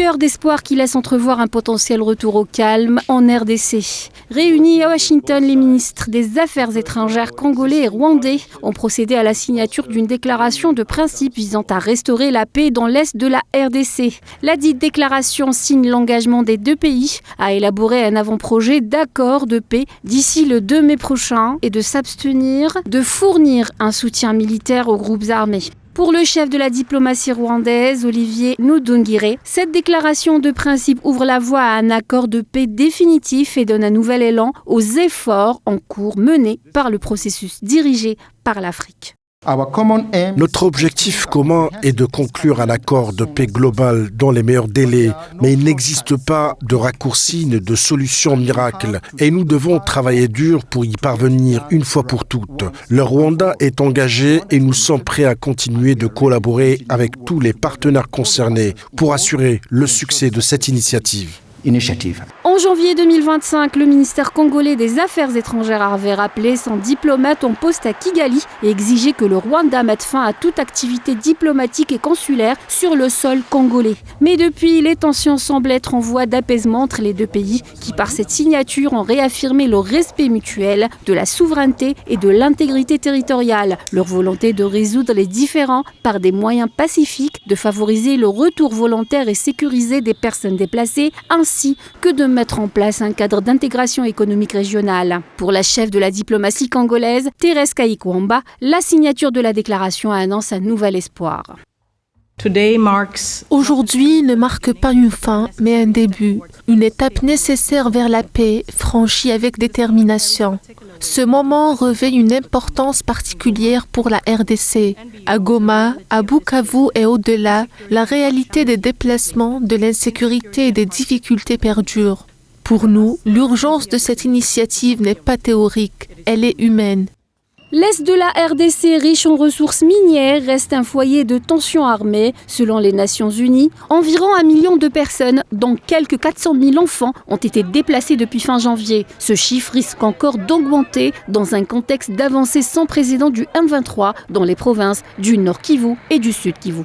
lueur d'espoir qui laisse entrevoir un potentiel retour au calme en RDC. Réunis à Washington, les ministres des Affaires étrangères congolais et rwandais ont procédé à la signature d'une déclaration de principe visant à restaurer la paix dans l'est de la RDC. La dite déclaration signe l'engagement des deux pays à élaborer un avant-projet d'accord de paix d'ici le 2 mai prochain et de s'abstenir de fournir un soutien militaire aux groupes armés. Pour le chef de la diplomatie rwandaise, Olivier Nudungire, cette déclaration de principe ouvre la voie à un accord de paix définitif et donne un nouvel élan aux efforts en cours menés par le processus dirigé par l'Afrique. Notre objectif commun est de conclure un accord de paix global dans les meilleurs délais, mais il n'existe pas de raccourci ni de solution miracle et nous devons travailler dur pour y parvenir une fois pour toutes. Le Rwanda est engagé et nous sommes prêts à continuer de collaborer avec tous les partenaires concernés pour assurer le succès de cette initiative. En janvier 2025, le ministère congolais des Affaires étrangères avait rappelé son diplomate en poste à Kigali et exigé que le Rwanda mette fin à toute activité diplomatique et consulaire sur le sol congolais. Mais depuis, les tensions semblent être en voie d'apaisement entre les deux pays qui, par cette signature, ont réaffirmé le respect mutuel de la souveraineté et de l'intégrité territoriale, leur volonté de résoudre les différends par des moyens pacifiques, de favoriser le retour volontaire et sécurisé des personnes déplacées, ainsi que de mettre en place un cadre d'intégration économique régionale. Pour la chef de la diplomatie congolaise, Thérèse Kayikwamba, la signature de la déclaration annonce un nouvel espoir. Aujourd'hui ne marque pas une fin, mais un début, une étape nécessaire vers la paix, franchie avec détermination. Ce moment revêt une importance particulière pour la RDC. À Goma, à Bukavu et au-delà, la réalité des déplacements, de l'insécurité et des difficultés perdure. Pour nous, l'urgence de cette initiative n'est pas théorique, elle est humaine. L'Est de la RDC, riche en ressources minières, reste un foyer de tensions armées. Selon les Nations Unies, environ 1 million de personnes, dont quelques 400 000 enfants, ont été déplacés depuis fin janvier. Ce chiffre risque encore d'augmenter dans un contexte d'avancée sans précédent du M23 dans les provinces du Nord Kivu et du Sud Kivu.